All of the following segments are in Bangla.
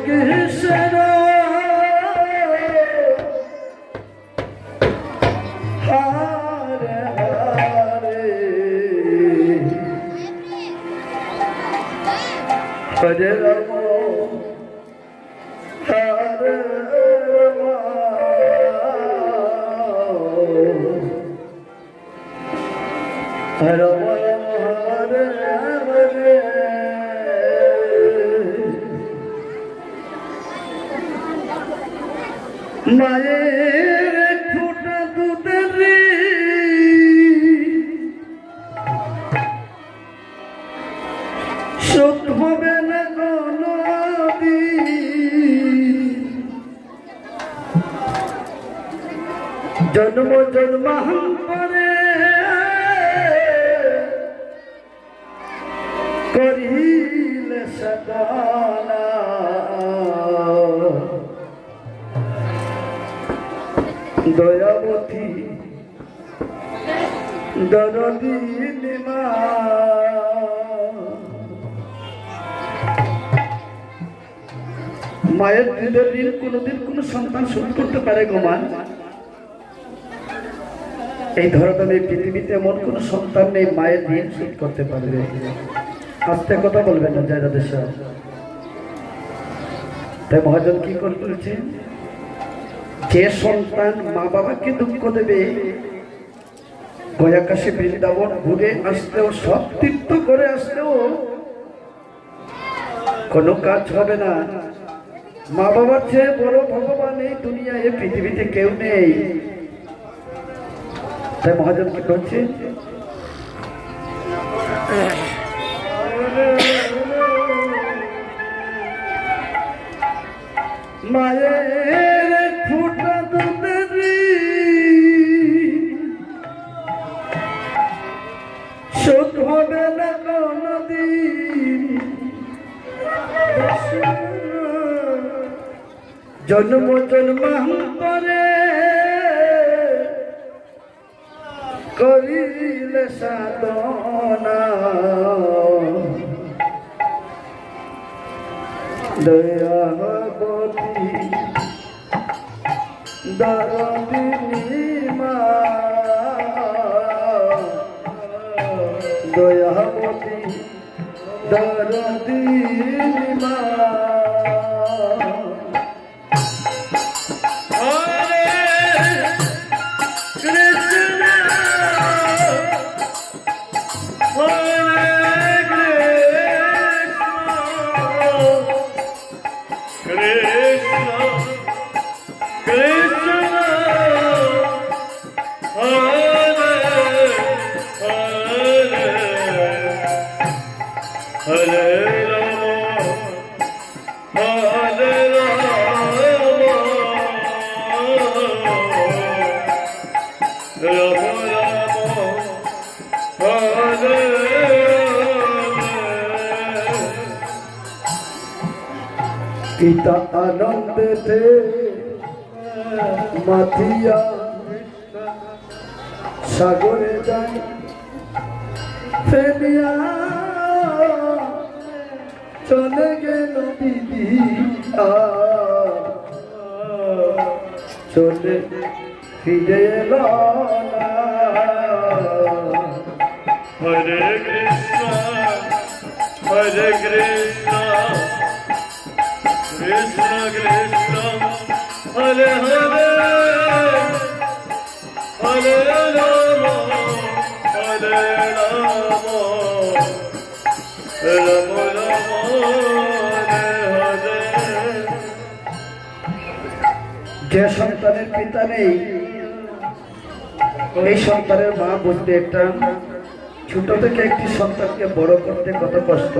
কিসের হারে হারে হরে রাম হরে রাম হরে হরে মায়ের এক ফোঁটা দুধের শোধ হবে না কোনদিন জন্ম জন্মান্তরে করিলে সাধনা দয়াবতী দরদিনী মা মায়ের হৃদয়ের ঋণ কোনোদিন কোনো সন্তান শোধ করতে পারে গো মা? এই ধরনের পৃথিবীতে এমন কোনো সন্তান নেই মায়ের ঋণ শোধ করতে পারবে। আস্তে কথা বলবেন না জায়গাদের সাথে। তাই মহাজন কি বলছে, যে সন্তান মা বাবাকে দুঃখ দেবে গয়াকাশে বৃন্দাবন ঘুরে আসলেও সব তীর্থ করে আসলেও কোনো কাজ হবে না। মা বাবার চেয়ে বড় ভগবান এই দুনিয়ায় পৃথিবীতে কেউ নেই। তাই মহাজন কি করছে, মায়ের ফুটা দুধের শোধ হবে না কোনদিন জন্ম জন্মান্তরে করিলে সাধনা দয়াবতী দরদিনী মা দয়াবতী দরদিনী মা পিতা আনন্দেতে মাথিয়া সাগরে যায় ফেলিয়া চলে গেল দিদি চলে ফিরে এলো না। হরে কৃষ্ণ হরে কৃষ্ণ কৃষ্ণ কৃষ্ণ হরে হরে হরে রাম হরে রাম রাম রাম হরে হরে। যে সন্তানের পিতা নেই এই সন্তানের মা বুঝতে একটা ছোট থেকে একটি সন্তানকে বড় করতে কত কষ্ট।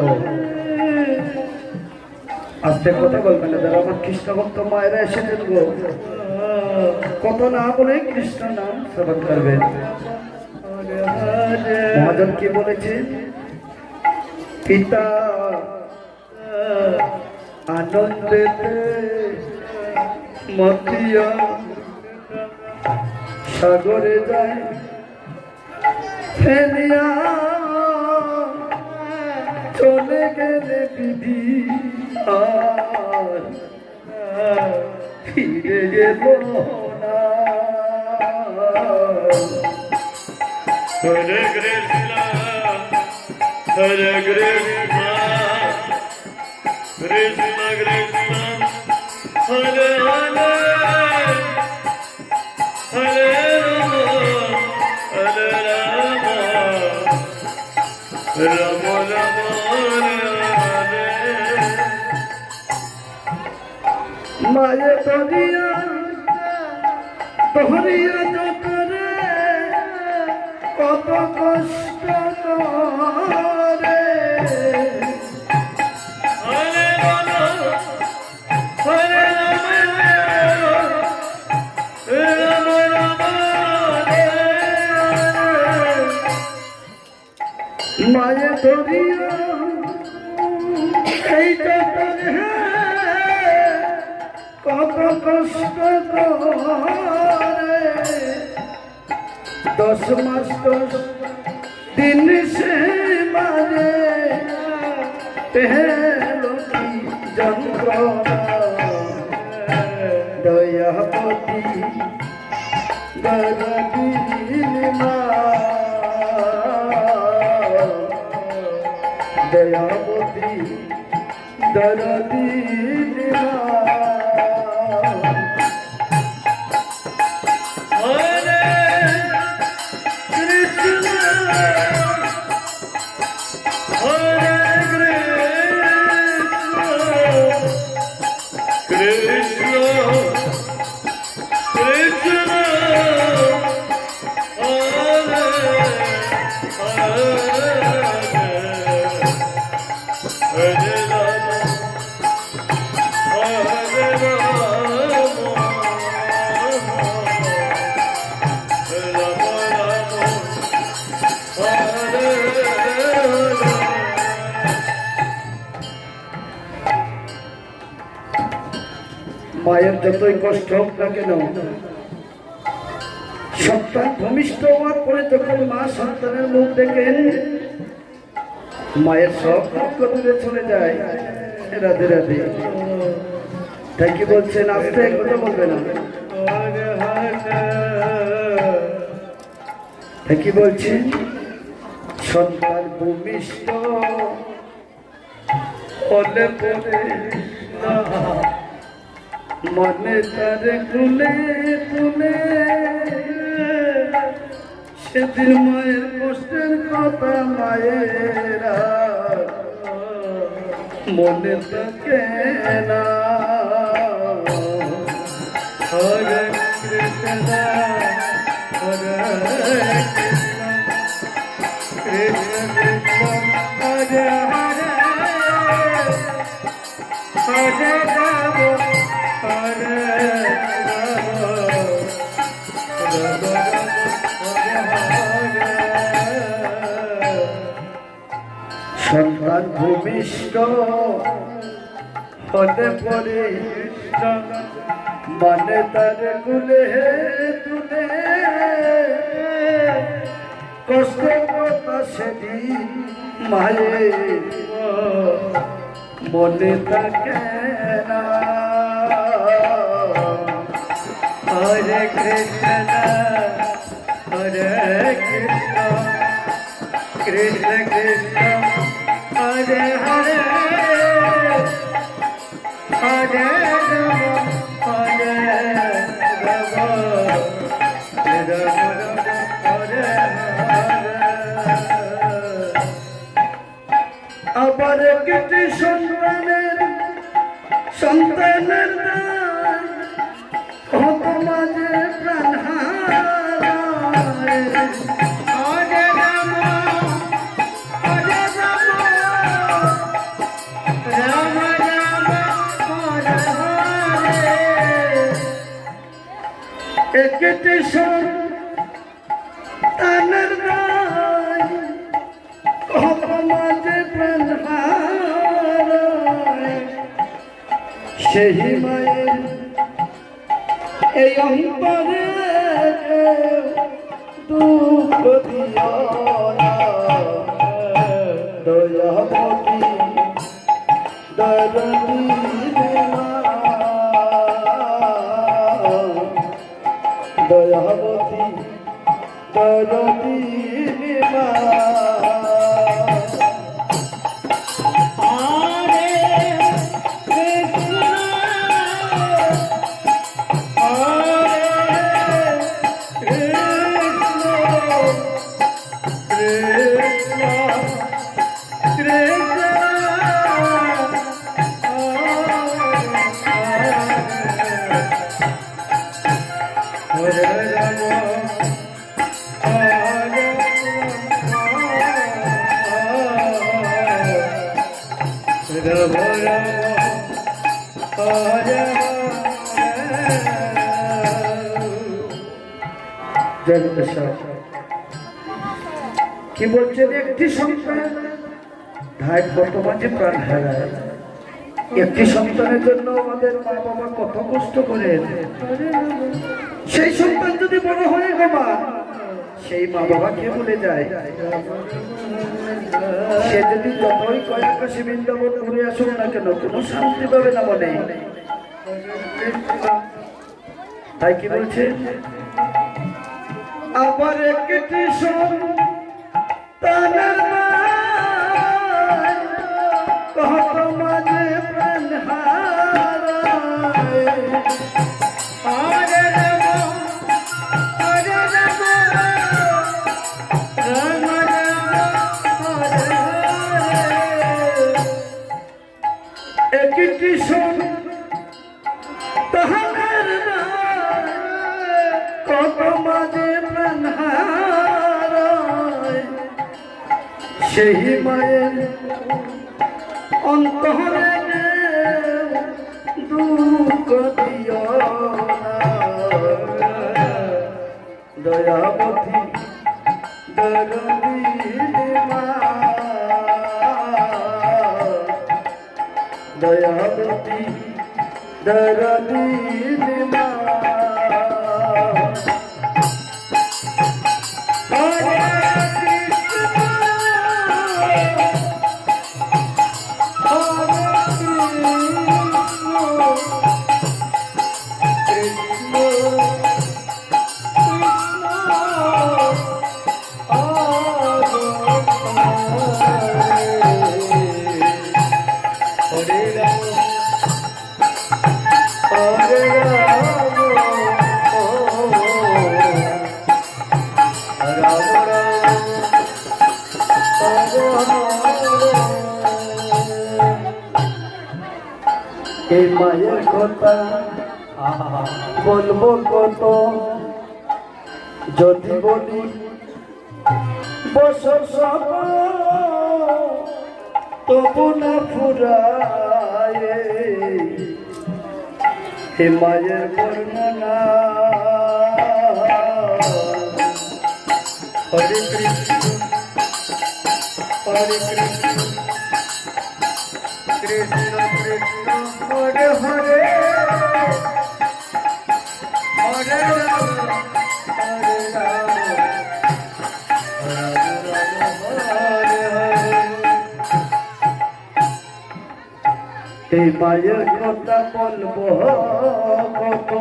আস্তে কথা বলবেন না, যারা আমার কৃষ্ণ ভক্ত মায়েরা এসেছেন গো কত না বলে কৃষ্ণ নাম শ্রবণ করবেন। মহাজন কি বলেছে, পিতা আনন্দেতে মতিয়া সাগরে যায় ফেলিয়া চলে গেলে বিধি আর ফিরে যেত না। হরে কৃষ্ণ হরে কৃষ্ণ কৃষ্ণ কৃষ্ণ হরে হরে হরে রাম হরে রাম রাম রাম হরে হরে। মায়ে তরিয়া তোহরিয়া যতরে কত কষ্ট করে হরে রাম হরে রাম রাম রাম হরে হরে। মায়ে তরিয়া এই যতরে কত কষ্ট করে 10 মাস 10 দিন সে মারে পেলো কি যন্ত্রণা। দয়াপতি দয়াবিনী মা দয়াপতি দয়াবিনী মা। হরে কৃষ্ণ হরে কৃষ্ণ কৃষ্ণ কৃষ্ণ হরে হরে হরে রাম হরে মায়ের যতই কষ্ট হোক না কেন সন্তান ভূমিষ্ঠ হওয়ার পরে যখন মা সন্তানের মুখ দেখেন মায়ের সব দুঃখ দূরে চলে যায়। রাধে রাধে। তাই কি বলছেন? আস্তে কথা বলবে না। তাই কি বলছেন? সন্তান ভূমিষ্ঠ হলে পরে মনে তারে তুলে তুলে সেদিন মায়ের কষ্টের কথা মায়েরা মনে থাকে না। হরে কৃষ্ণ হরে কৃষ্ণ কৃষ্ণ কৃষ্ণ হরে হরে হরে রাম হরে রাম সন্তান ভূমিষ্ঠ হলে পরে মানে তার গুলে তুলে কষ্ট কথা সেদিন মায়ের মনে থাকে না। হরে কৃষ্ণ হরে কৃষ্ণ কৃষ্ণ কৃষ্ণ হরে হরে হরে রাম হরে রাম রাম রাম হরে হরে। আবার কিছু সন্তানের কত মাঝে প্রাণ হারায়। হরে রাম হরে রাম রাম রাম হরে হরে। একটি সন্তানের কত মাঝে প্রাণ হারায়। সেই মায়ের এই অন্তরে দুঃখ দিও না। দয়ামতি দয়ামতি দিনে মা হরে কৃষ্ণ কি বলছেন? একটি সন্তান ভাই বর্তমান যে প্রাণ হারায়, একটি সন্তানের জন্য আমাদের মা বাবা কত কষ্ট করে। সেই সন্তান যদি বড় হয়ে গো সেই মা বাবাকে ভুলে যায়, সে যদি যতই কয়েক কাশি বৃন্দাবন ঘুরে আসুক না কেন কোনো শান্তি পাবে না মনে। তাই কি বলছে? আবার একটি সন্তানের কত মাঝে প্রাণ হারায়। হরে রাম হরে রাম রাম রাম হরে হরে একটি সন্তানের কত মাঝে প্রাণ হারায়। সেই মায়ের অন্তরে দুঃখ দিও না, দয়াবতী দরদিনী মা, দয়াবতী দরদিনী মা। এই মায়ের কথা বলবো কত, যদি বলি বছর সব তবু না ফুরায়। হে মায়ের বর্ণনা। হরে কৃষ্ণ হরে কৃষ্ণ কৃষ্ণ কৃষ্ণ হরে হরে হরে রাম হরে রাম রাম রাম হরে হরে। এই মায়ের কথা বলবো কত,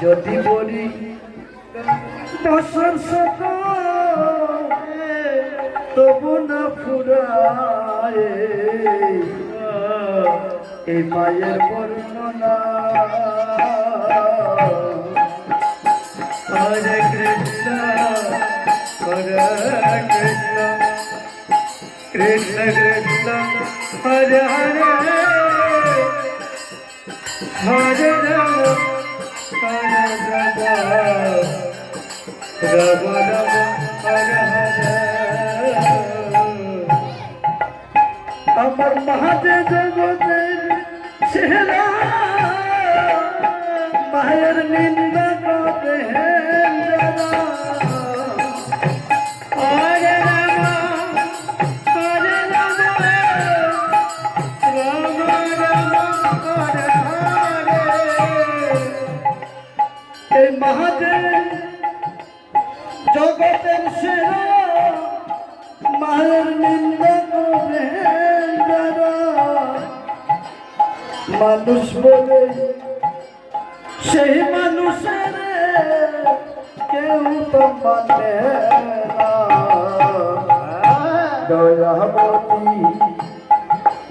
যদি বলি বছর শত তবু না ফুরায়। এই মায়ের বর্ণনা। হরে কৃষ্ণ হরে কৃষ্ণ কৃষ্ণ কৃষ্ণ হরে হরে হরে রাম হরে রাম রাম রাম হরে হরে। আমার মহাজে জগতের সেরা মায়ের নিন্দা করে যারা। হরে রাম হরে রাম রাম রাম হরে হরে। এই মহাজে জগতের সেরা মায়ের নিন্দা করে যারা। মানুষ বলে সেই মানুষের কেউ তো মানে না দয়াবতী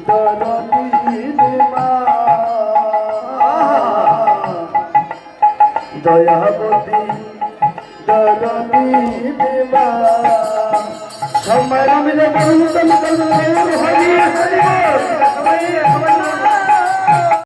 দরদী মা দয়াবতী দরদী মা সময় মিলে বলুন তো হরি হরি